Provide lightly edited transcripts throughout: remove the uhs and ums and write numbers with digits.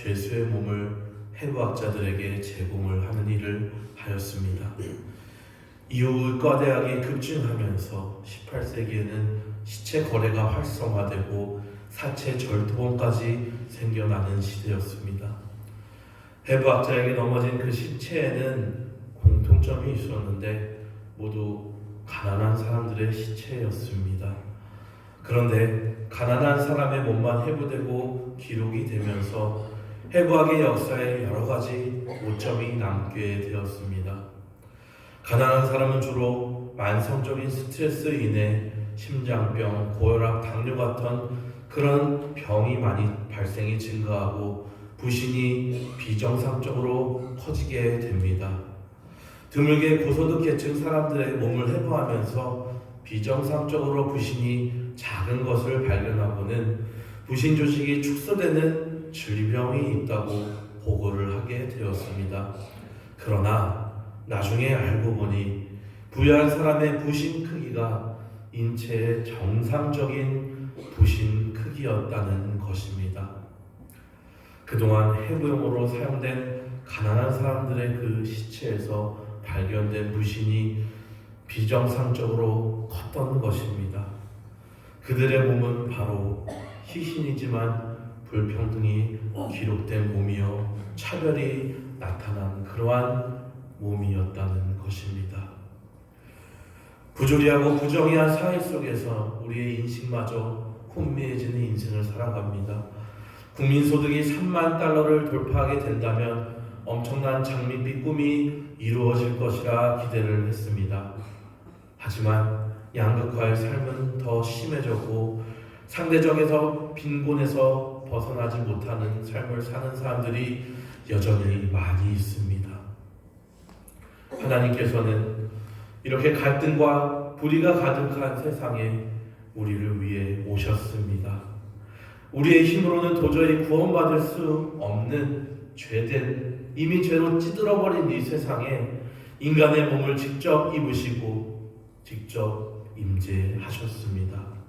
죄수의 몸을 해부학자들에게 제공을 하는 일을 하였습니다. 이후 의과대학이 급증하면서 18세기에는 시체 거래가 활성화되고 사체 절도범까지 생겨나는 시대였습니다. 해부학자에게 넘어진 그 시체에는 공통점이 있었는데 모두 가난한 사람들의 시체였습니다. 그런데 가난한 사람의 몸만 해부되고 기록이 되면서 해부학의 역사에 여러 가지 오점이 남게 되었습니다. 가난한 사람은 주로 만성적인 스트레스로 인해 심장병, 고혈압, 당뇨 같은 그런 병이 많이 발생이 증가하고 부신이 비정상적으로 커지게 됩니다. 드물게 고소득 계층 사람들의 몸을 해부하면서 비정상적으로 부신이 작은 것을 발견하고는 부신 조직이 축소되는 질병이 있다고 보고를 하게 되었습니다. 그러나 나중에 알고 보니 부유한 사람의 부신 크기가 인체의 정상적인 부신 크기였다는 것입니다. 그동안 해부용으로 사용된 가난한 사람들의 그 시체에서 발견된 부신이 비정상적으로 컸던 것입니다. 그들의 몸은 바로 희신이지만 불평등이 기록된 몸이요 차별이 나타난 그러한 몸이었다는 것입니다. 부조리하고 부정의한 사회 속에서 우리의 인식마저 혼미해지는 인생을 살아갑니다. 국민소득이 3만 달러를 돌파하게 된다면 엄청난 장밋빛 꿈이 이루어질 것이라 기대를 했습니다. 하지만 양극화의 삶은 더 심해졌고 상대적에서 빈곤에서 벗어나지 못하는 삶을 사는 사람들이 여전히 많이 있습니다. 하나님께서는 이렇게 갈등과 불의가 가득한 세상에 우리를 위해 오셨습니다. 우리의 힘으로는 도저히 구원받을 수 없는 죄된 이미 죄로 찌들어버린 이 세상에 인간의 몸을 직접 입으시고 직접 임재하셨습니다.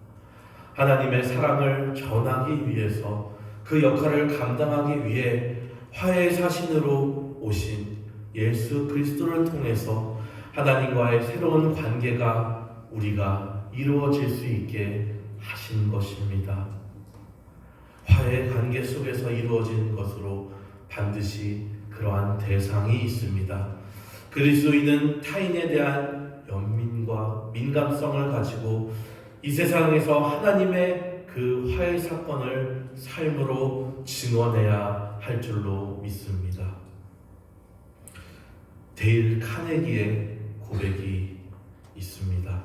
하나님의 사랑을 전하기 위해서 그 역할을 감당하기 위해 화해의 사신으로 오신 예수 그리스도를 통해서 하나님과의 새로운 관계가 우리가 이루어질 수 있게 하신 것입니다. 화해의 관계 속에서 이루어지는 것으로 반드시 그러한 대상이 있습니다. 그리스도인은 타인에 대한 연민과 민감성을 가지고 이 세상에서 하나님의 그 화해 사건을 삶으로 증언해야 할 줄로 믿습니다. 데일 카네기의 고백이 있습니다.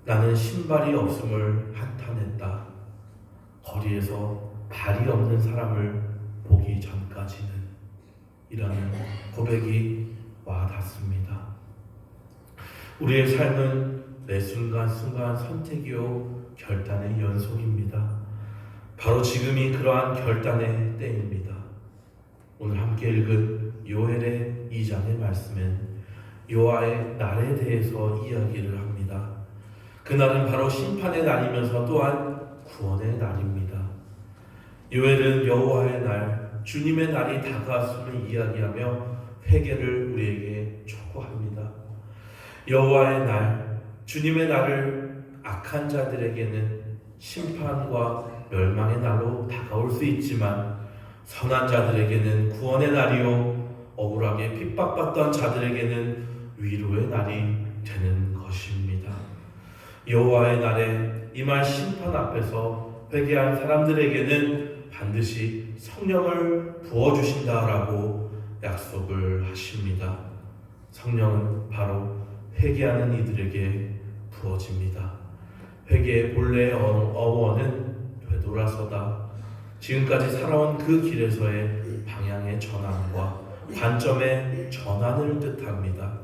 나는 신발이 없음을 한탄했다. 거리에서 발이 없는 사람을 보기 전까지는 이라는 고백이 와닿습니다. 우리의 삶은 매 순간순간 선택이요 결단의 연속입니다. 바로 지금이 그러한 결단의 때입니다. 오늘 함께 읽은 요엘의 2장의 말씀은 여호와의 날에 대해서 이야기를 합니다. 그날은 바로 심판의 날이면서 또한 구원의 날입니다. 요엘은 여호와의 날, 주님의 날이 다가왔음을 이야기하며 회개를 우리에게 촉구합니다. 여호와의 날, 주님의 날을 악한 자들에게는 심판과 멸망의 날로 다가올 수 있지만 선한 자들에게는 구원의 날이요 억울하게 핍박받던 자들에게는 위로의 날이 되는 것입니다. 여호와의 날에 임할 심판 앞에서 회개한 사람들에게는 반드시 성령을 부어주신다라고 약속을 하십니다. 성령은 바로 회개하는 이들에게 부어집니다. 회개의 본래의 어원은 되돌아서다. 지금까지 살아온 그 길에서의 방향의 전환과 관점의 전환을 뜻합니다.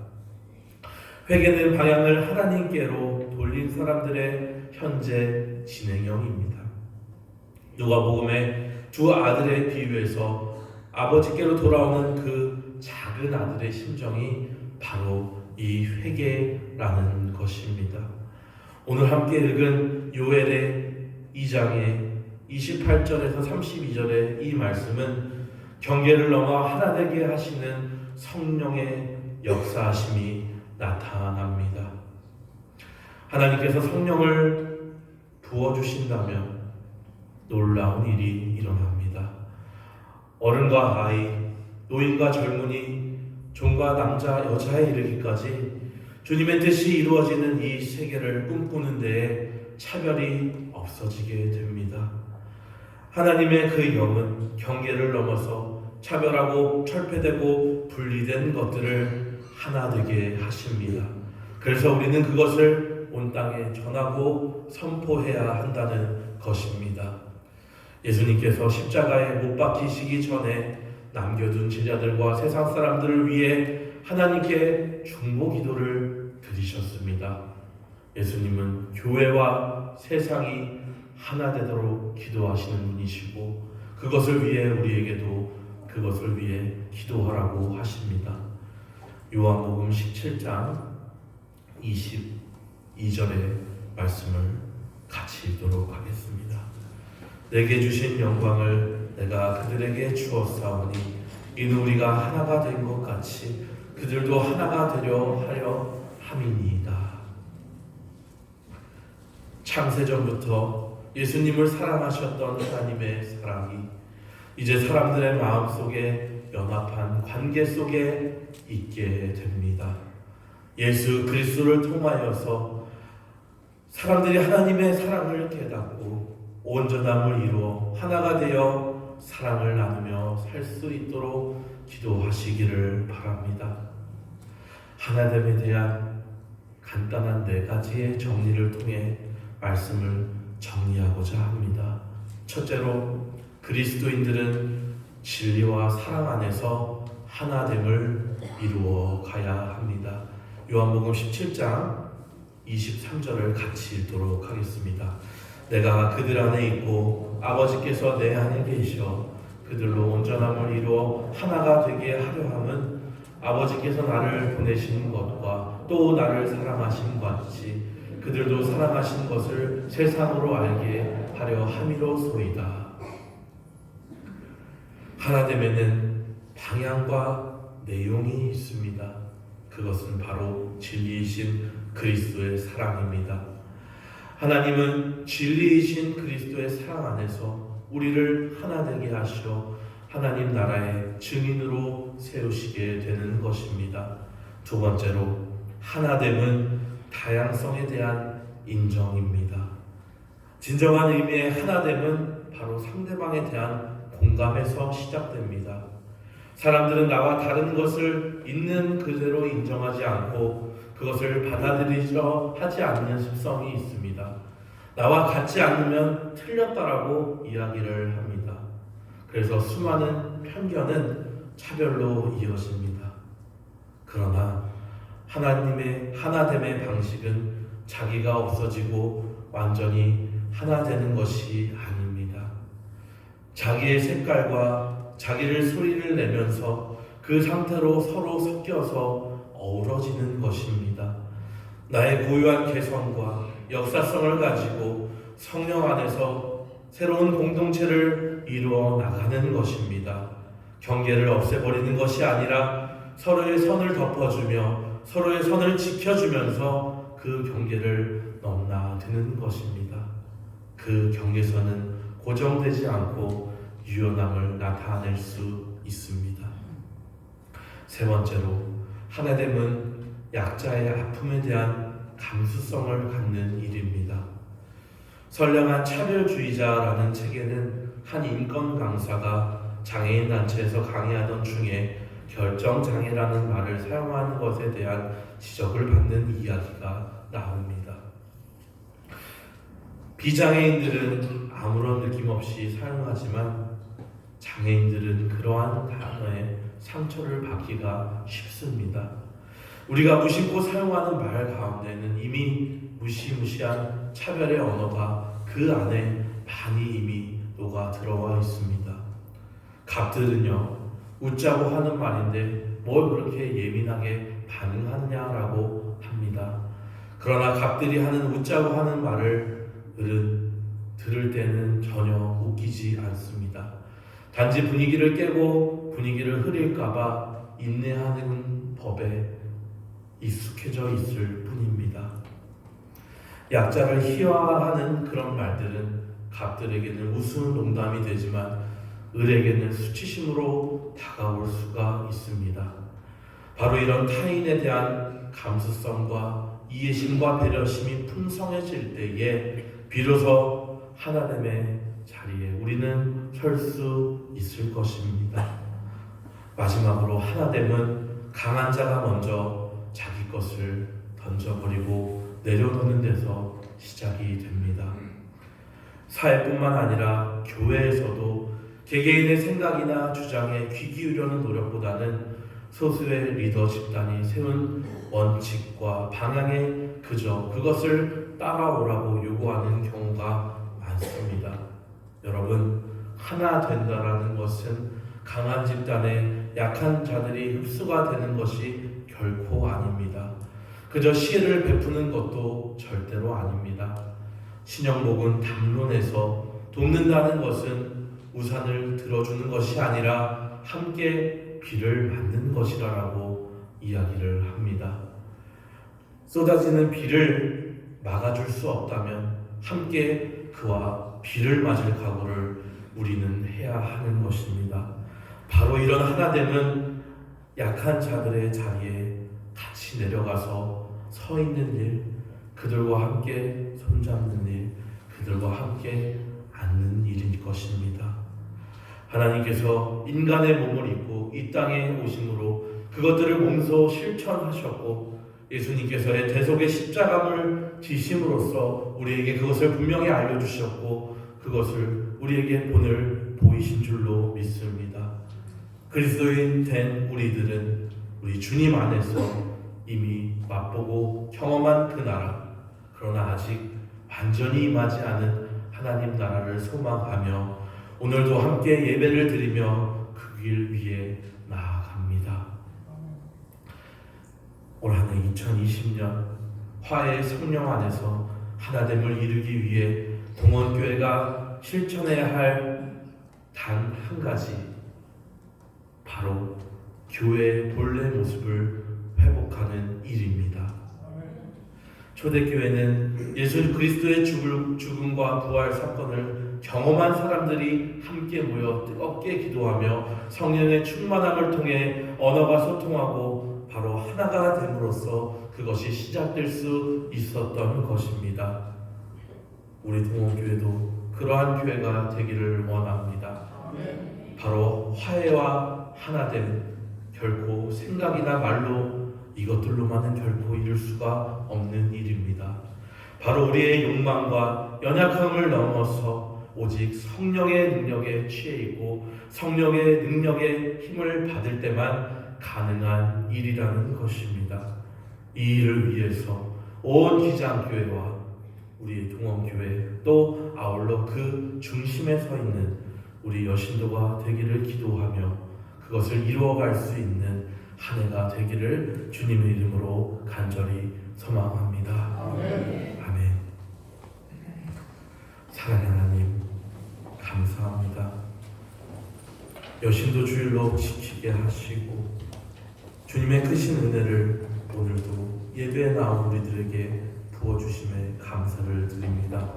회개는 방향을 하나님께로 돌린 사람들의 현재 진행형입니다. 누가복음의 두 아들의 비유에서 아버지께로 돌아오는 그 작은 아들의 심정이 바로 이 회개라는 것입니다. 오늘 함께 읽은 요엘의 2장의 28절에서 32절의 이 말씀은 경계를 넘어 하나 되게 하시는 성령의 역사하심이 나타납니다. 하나님께서 성령을 부어주신다면 놀라운 일이 일어납니다. 어른과 아이, 노인과 젊은이, 종과 남자, 여자에 이르기까지 주님의 뜻이 이루어지는 이 세계를 꿈꾸는 데에 차별이 없어지게 됩니다. 하나님의 그 영은 경계를 넘어서 차별하고 철폐되고 분리된 것들을 하나 되게 하십니다. 그래서 우리는 그것을 온 땅에 전하고 선포해야 한다는 것입니다. 예수님께서 십자가에 못 박히시기 전에 남겨둔 제자들과 세상 사람들을 위해 하나님께 중보 기도를 드리셨습니다. 예수님은 교회와 세상이 하나 되도록 기도하시는 분이시고 그것을 위해 우리에게도 그것을 위해 기도하라고 하십니다. 요한복음 17장 22절의 말씀을 같이 읽도록 하겠습니다. 내게 주신 영광을 내가 그들에게 주었사오니 이는 우리가 하나가 된 것 같이 그들도 하나가 되려 하려 함이니이다. 창세전부터 예수님을 사랑하셨던 하나님의 사랑이 이제 사람들의 마음속에 연합한 관계 속에 있게 됩니다. 예수 그리스도를 통하여서 사람들이 하나님의 사랑을 깨닫고 온전함을 이루어 하나가 되어 사랑을 나누며 살 수 있도록 기도하시기를 바랍니다. 하나됨에 대한 간단한 4가지의 정리를 통해 말씀을 정리하고자 합니다. 첫째로 그리스도인들은 진리와 사랑 안에서 하나됨을 이루어 가야 합니다. 요한복음 17장 23절을 같이 읽도록 하겠습니다. 내가 그들 안에 있고 아버지께서 내 안에 계셔 그들로 온전함을 이루어 하나가 되게 하려 함은 아버지께서 나를 보내신 것과 또 나를 사랑하신 것 같이 그들도 사랑하신 것을 세상으로 알게 하려 함이로소이다. 하나됨에는 방향과 내용이 있습니다. 그것은 바로 진리이신 그리스도의 사랑입니다. 하나님은 진리이신 그리스도의 사랑 안에서 우리를 하나 되게 하시어 하나님 나라의 증인으로 세우시게 되는 것입니다. 두 번째로 하나됨은 다양성에 대한 인정입니다. 진정한 의미의 하나됨은 바로 상대방에 대한 공감에서 시작됩니다. 사람들은 나와 다른 것을 있는 그대로 인정하지 않고 그것을 받아들이려 하지 않는 습성이 있습니다. 나와 같지 않으면 틀렸다라고 이야기를 합니다. 그래서 수많은 편견은 차별로 이어집니다. 그러나 하나님의 하나됨의 방식은 자기가 없어지고 완전히 하나 되는 것이 아닙니다. 자기의 색깔과 자기를 소리를 내면서 그 상태로 서로 섞여서 어우러지는 것입니다. 나의 고유한 개성과 역사성을 가지고 성령 안에서 새로운 공동체를 이루어 나가는 것입니다. 경계를 없애버리는 것이 아니라 서로의 선을 덮어주며 서로의 선을 지켜주면서 그 경계를 넘나드는 것입니다. 그 경계선은 고정되지 않고 유연함을 나타낼 수 있습니다. 세 번째로 하나됨은 약자의 아픔에 대한 감수성을 갖는 일입니다. 선량한 차별주의자라는 책에는 한 인권 강사가 장애인 단체에서 강의하던 중에 결정장애라는 말을 사용하는 것에 대한 지적을 받는 이야기가 나옵니다. 비장애인들은 아무런 느낌 없이 사용하지만 장애인들은 그러한 단어에 상처를 받기가 쉽습니다. 우리가 무심코 사용하는 말 가운데는 이미 무시무시한 차별의 언어가 그 안에 많이 이미 녹아 들어와 있습니다. 갑들은요, 웃자고 하는 말인데 뭘 그렇게 예민하게 반응하느냐라고 합니다. 그러나 갑들이 하는 웃자고 하는 말을 들을 때는 전혀 웃기지 않습니다. 단지 분위기를 깨고 분위기를 흐릴까봐 인내하는 법에 익숙해져 있을 뿐입니다. 약자를 희화화하는 그런 말들은 갑들에게는 우스운 농담이 되지만 을에게는 수치심으로 다가올 수가 있습니다. 바로 이런 타인에 대한 감수성과 이해심과 배려심이 풍성해질 때에 비로소 하나님의 자리에 우리는 설 수 있을 것입니다. 마지막으로 하나됨은 강한 자가 먼저 자기 것을 던져버리고 내려놓는 데서 시작이 됩니다. 사회뿐만 아니라 교회에서도 개개인의 생각이나 주장에 귀 기울이려는 노력보다는 소수의 리더 집단이 세운 원칙과 방향에 그저 그것을 따라오라고 요구하는 경우가 많습니다. 여러분, 하나 된다라는 것은 강한 집단의 약한 자들이 흡수가 되는 것이 결코 아닙니다. 그저 시혜를 베푸는 것도 절대로 아닙니다. 신영복은 담론에서 돕는다는 것은 우산을 들어주는 것이 아니라 함께 비를 맞는 것이라고 이야기를 합니다. 쏟아지는 비를 막아줄 수 없다면 함께 그와 비를 맞을 각오를 우리는 해야 하는 것입니다. 바로 이런 하나됨은 약한 자들의 자리에 같이 내려가서 서 있는 일, 그들과 함께 손잡는 일, 그들과 함께 앉는 일일 것입니다. 하나님께서 인간의 몸을 입고 이 땅에 오심으로 그것들을 몸소 실천하셨고 예수님께서의 대속의 십자가를 지심으로써 우리에게 그것을 분명히 알려주셨고 그것을 우리에게 본을 보이신 줄로 믿습니다. 그리스도인 된 우리들은 우리 주님 안에서 이미 맛보고 경험한 그 나라, 그러나 아직 완전히 임하지 않은 하나님 나라를 소망하며 오늘도 함께 예배를 드리며 그 길 위에 나아갑니다. 올 한 해 2020년 화해의 성령 안에서 하나됨을 이루기 위해 동원교회가 실천해야 할 단 한 가지, 바로 교회의 본래 모습을 회복하는 일입니다. 초대교회는 예수 그리스도의 죽음과 부활 사건을 경험한 사람들이 함께 모여 뜨겁게 기도하며 성령의 충만함을 통해 언어가 소통하고 바로 하나가 됨으로써 그것이 시작될 수 있었던 것입니다. 우리 동원교회도 그러한 교회가 되기를 원합니다. 바로 화해와 하나됨, 결코 생각이나 말로 이것들로만은 결코 이룰 수가 없는 일입니다. 바로 우리의 욕망과 연약함을 넘어서 오직 성령의 능력에 취해 있고 성령의 능력의 힘을 받을 때만 가능한 일이라는 것입니다. 이 일을 위해서 온 기장교회와 우리 동원교회 또 아울러 그 중심에 서 있는 우리 여신도가 되기를 기도하며 그것을 이루어갈 수 있는 한 해가 되기를 주님의 이름으로 간절히 소망합니다. 아멘. 사랑하는 하나님, 감사합니다. 여신도 주일로 지키게 하시고 주님의 크신 은혜를 오늘도 예배에 나온 우리들에게 부어주심에 감사를 드립니다.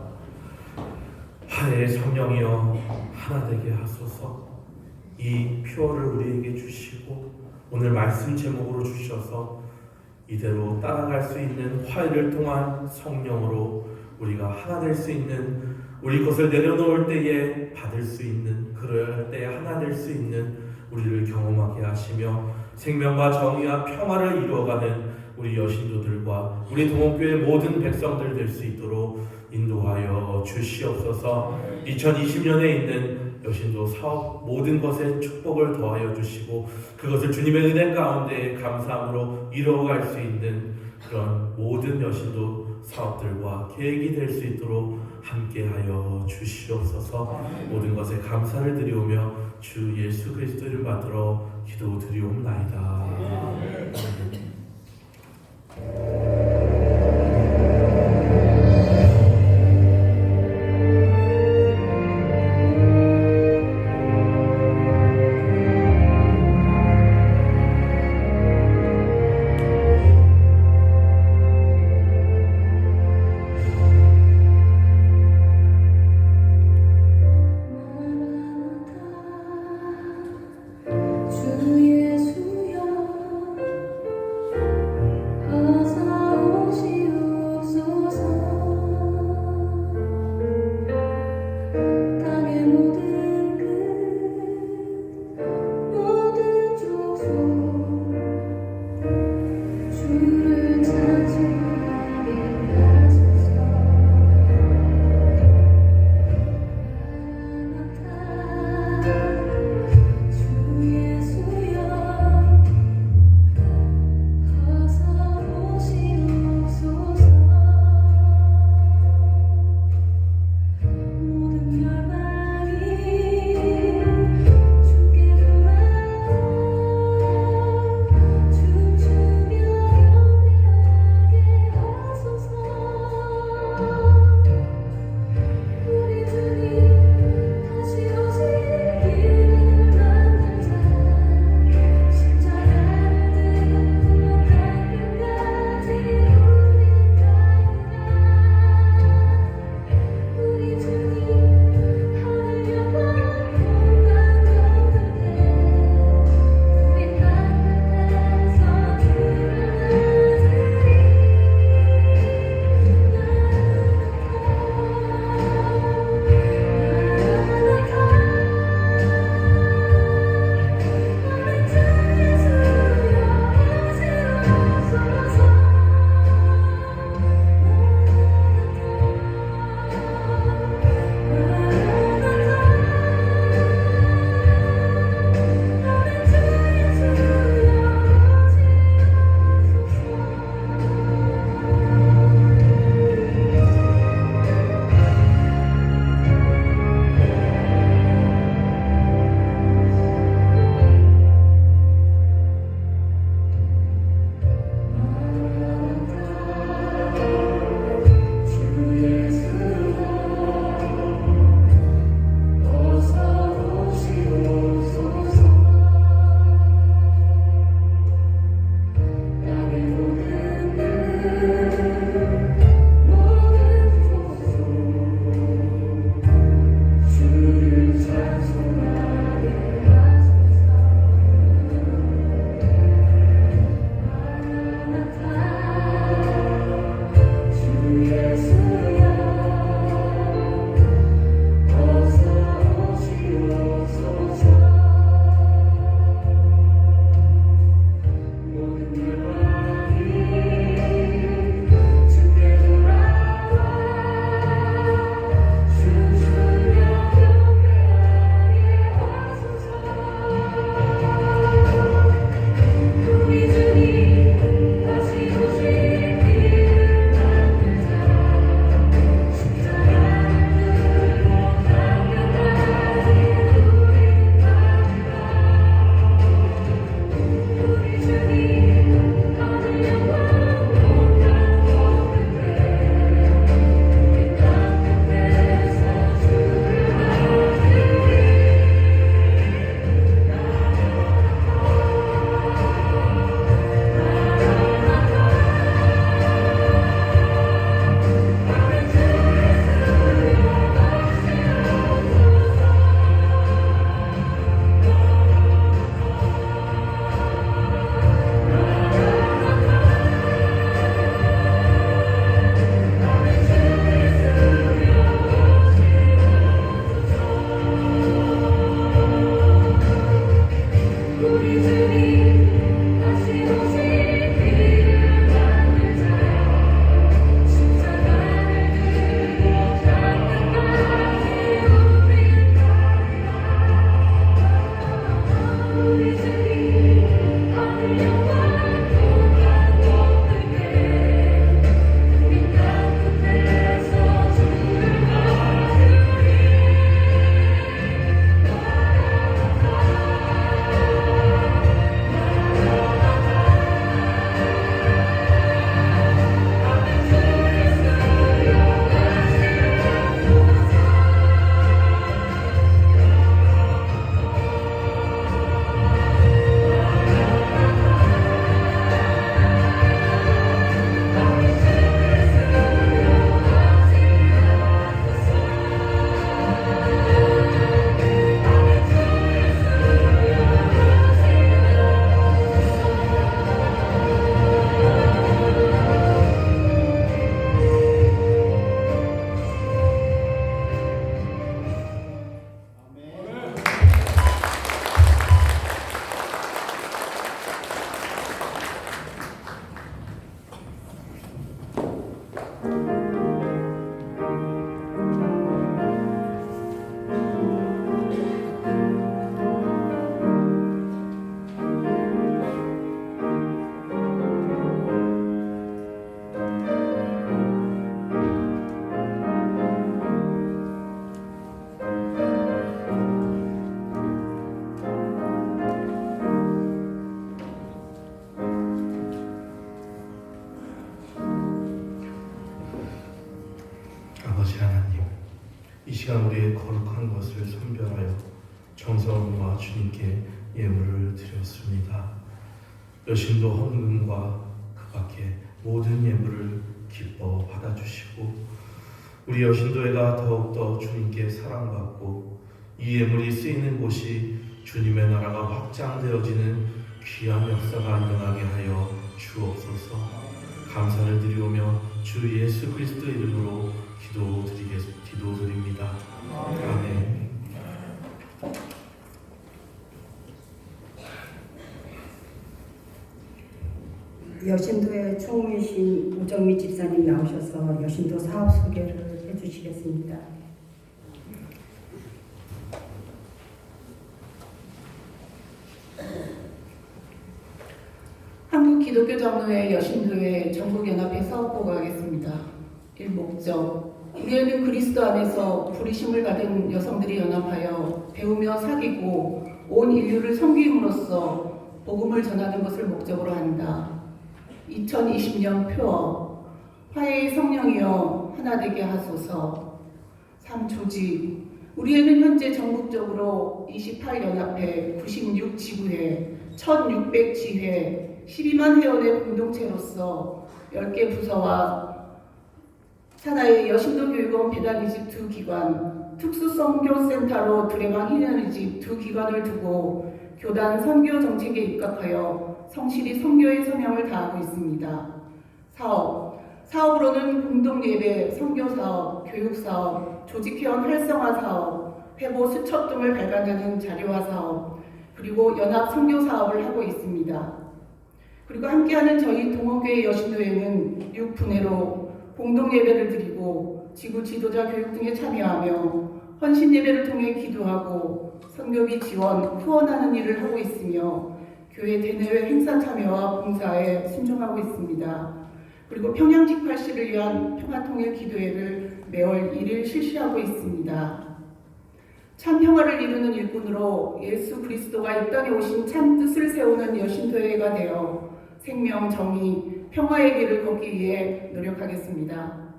화해의 성령이여 하나 되게 하소서. 이 표어를 우리에게 주시고 오늘 말씀 제목으로 주셔서 이대로 따라갈 수 있는 화해를 통한 성령으로 우리가 하나 될 수 있는, 우리 것을 내려놓을 때에 받을 수 있는, 그럴 때에 하나 될 수 있는 우리를 경험하게 하시며 생명과 정의와 평화를 이루어가는 우리 여신도들과 우리 동원교회 모든 백성들 될 수 있도록 인도하여 주시옵소서. 2020년에 있는 여신도 사업 모든 것에 축복을 더하여 주시고 그것을 주님의 은혜 가운데 감사함으로 이루어갈 수 있는 그런 모든 여신도 사업들과 계획이 될 수 있도록 함께하여 주시옵소서. 모든 것에 감사를 드리오며 주 예수 그리스도 이름 받들어 기도드리옵나이다. 시간 우리의 거룩한 것을 선별하여 정성과 주님께 예물을 드렸습니다. 여신도 헌금과 그 밖에 모든 예물을 기뻐 받아주시고 우리 여신도회가 더욱더 주님께 사랑받고 이 예물이 쓰이는 곳이 주님의 나라가 확장되어지는 귀한 역사가 일어나게 하여 주옵소서. 감사를 드리오며 주 예수 그리스도 이름으로 기도드립니다. 아멘. 여신도의 총무이신 우정미 집사님 나오셔서 여신도 사업 소개를 해주시겠습니다. 한국기독교장로회 여신도회 전국연합회 사업보고 하겠습니다. 1목적 우리는 그리스도 안에서 부르심을 받은 여성들이 연합하여 배우며 사귀고 온 인류를 섬김으로써 복음을 전하는 것을 목적으로 한다. 2020년 표어 화해의 성령이여 하나되게 하소서. 3조직 우리에는 현재 전국적으로 28연합회, 96지구회, 1600지회, 12만 회원의 공동체로서 10개 부서와 산하의 여신도교육원 배단이집 2기관, 특수선교센터로 드레방 희년이집 2기관을 두고 교단 선교 정책에 입각하여 성실히 선교의 사명을 다하고 있습니다. 사업으로는 공동예배, 선교사업, 교육사업, 조직회원 활성화사업, 회보 수첩 등을 발간하는 자료화사업, 그리고 연합 선교사업을 하고 있습니다. 그리고 함께하는 저희 동호교회 여신도회는 6분회로 공동예배를 드리고 지구 지도자 교육 등에 참여하며 헌신예배를 통해 기도하고 선교비 지원, 후원하는 일을 하고 있으며 교회 대내외 행사 참여와 봉사에 순종하고 있습니다. 그리고 평양 직발시를 위한 평화통일 기도회를 매월 1일 실시하고 있습니다. 참 평화를 이루는 일꾼으로 예수 그리스도가 이 땅에 오신 참 뜻을 세우는 여신도회가 되어 생명, 정의, 평화의 길을 걷기 위해 노력하겠습니다.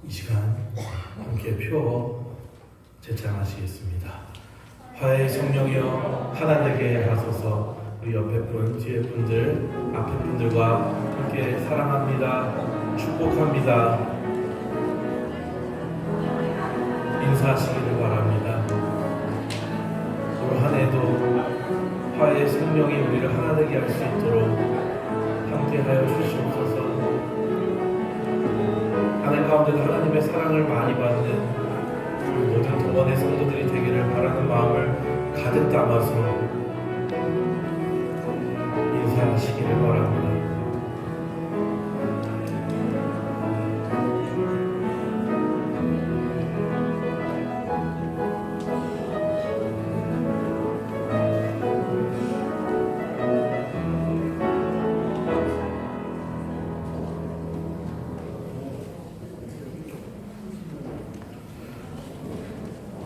이 시간 함께 표 제창하시겠습니다. 화해의 성령이여 하나 되게 하소서. 우리 옆에 분, 뒤에 분들, 앞에 분들과 함께 사랑합니다. 축복합니다. 인사하시기를 바랍니다. 올 한 해도 화해의 성령이 우리를 하나 되게 할 수 있도록 함께하여 주시옵소서. 하늘 가운데 하나님의 사랑을 많이 받는 모든 동원의 성도들이 되기를 바라는 마음을 가득 담아서 인사하시기를 바랍니다.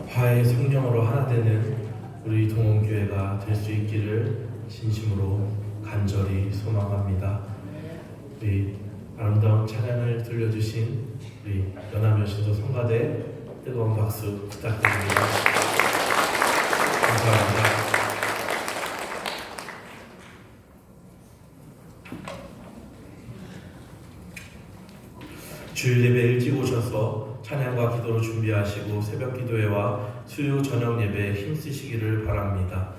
화해의 성령으로 하나 되는 우리 동원교회가 될 수 있기를 진심으로 간절히 소망합니다. 우리 아름다운 찬양을 들려주신 우리 연합여신도 성가대 뜨거운 박수 부탁드립니다. 감사합니다. 주일 예배 일찍 오셔서 찬양과 기도로 준비하시고 새벽 기도회와 수요 저녁 예배에 힘쓰시기를 바랍니다.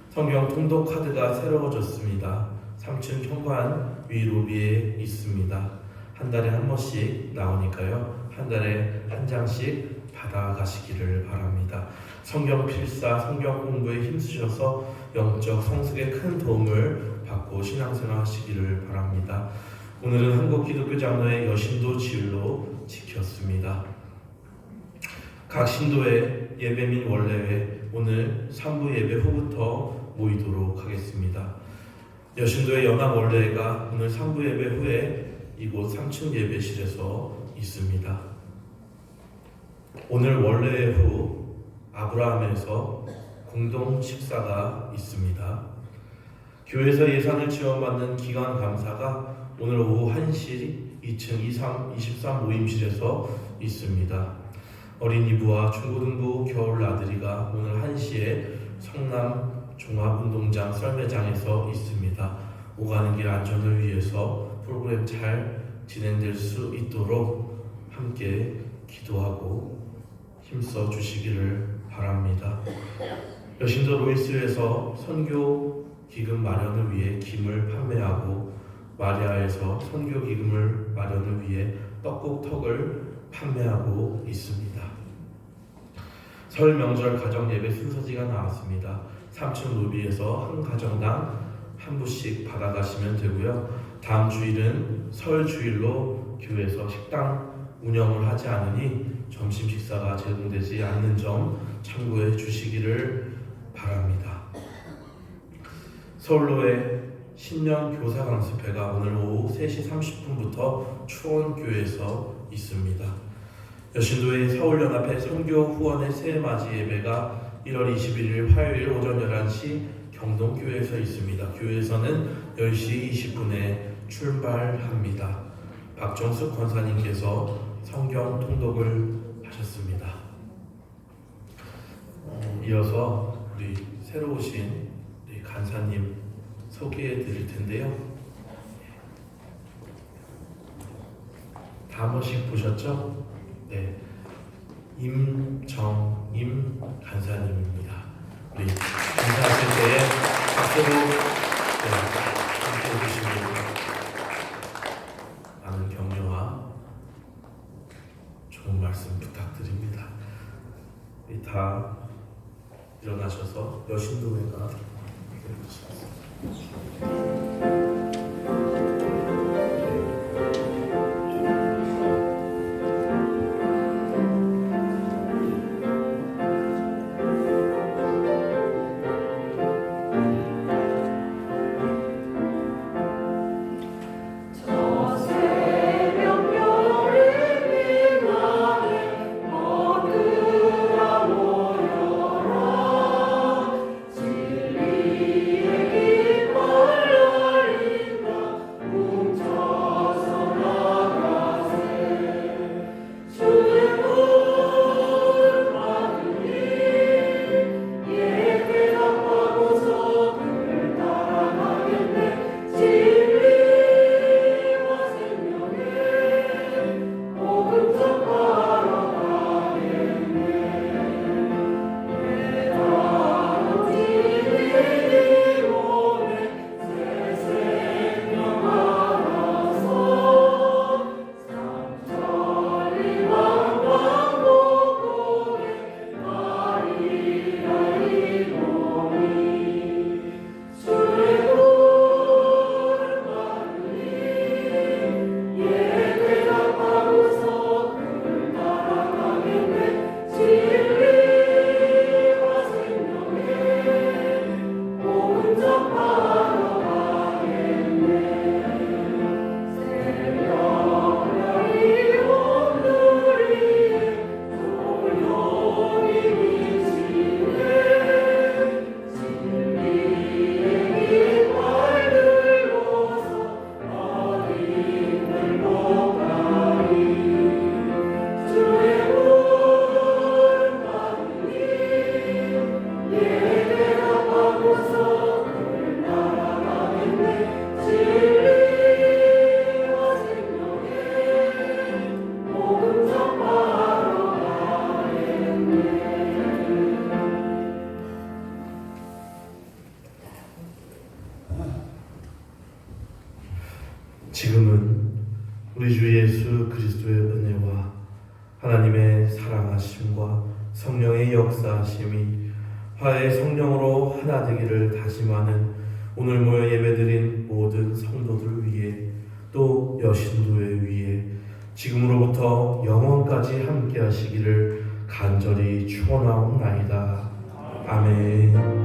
성경 통독 카드가 새로워졌습니다. 3층 현관 위 로비에 있습니다. 한 달에 한 번씩 나오니까요. 한 달에 한 장씩 받아가시기를 바랍니다. 성경 필사, 성경 공부에 힘쓰셔서 영적 성숙에 큰 도움을 받고 신앙생활 하시기를 바랍니다. 오늘은 한국기독교장로회 여신도 지율로 지켰습니다. 각 신도의 예배 및 원래회 오늘 3부 예배 후부터 모이도록 하겠습니다. 여신도의 연합 원래회가 오늘 3부 예배 후에 이곳 3층 예배실에서 있습니다. 오늘 원례 후 아브라함에서 공동 식사가 있습니다. 교회에서 예산을 지원받는 기관 감사가 오늘 오후 1시 2층 23 모임실에서 있습니다. 어린이부와 중고등부 겨울 나들이가 오늘 1시에 성남 종합운동장 썰매장에서 있습니다. 오가는 길 안전을 위해서 프로그램 잘 진행될 수 있도록 함께 기도하고 힘써 주시기를 바랍니다. 여신도 로이스에서 선교 기금 마련을 위해 김을 판매하고 마리아에서 선교 기금을 마련을 위해 떡국턱을 판매하고 있습니다. 설 명절 가정 예배 순서지가 나왔습니다. 3층 로비에서 한 가정당 한 부씩 받아가시면 되고요. 다음 주일은 설 주일로 교회에서 식당 운영을 하지 않으니 점심 식사가 제공되지 않는 점 참고해 주시기를 바랍니다. 서울로의 신년 교사 강습회가 오늘 오후 3시 30분부터 추원교회에서 있습니다. 여신도의 서울연합회 선교 후원의 새해맞이 예배가 1월 21일 화요일 오전 11시 경동교회에서 있습니다. 교회에서는 10시 20분에 출발합니다. 박정숙 권사님께서 성경 통독을 하셨습니다. 이어서 우리 새로 오신 우리 간사님 소개해 드릴 텐데요. 다 한 번씩 보셨죠? 네, 임정임 간사님입니다. 우리 인사하실 때에 박수로 함께 해주시고 많은 격려와 좋은 말씀 부탁드립니다. 우리 다 일어나셔서 여신도회가 지금은 우리 주 예수 그리스도의 은혜와 하나님의 사랑하심과 성령의 역사하심이 화해의 성령으로 하나 되기를 다짐하는 오늘 모여 예배드린 모든 성도들 위해 또 여신도회 위해 지금으로부터 영원까지 함께 하시기를 간절히 축원하옵나이다. 아멘.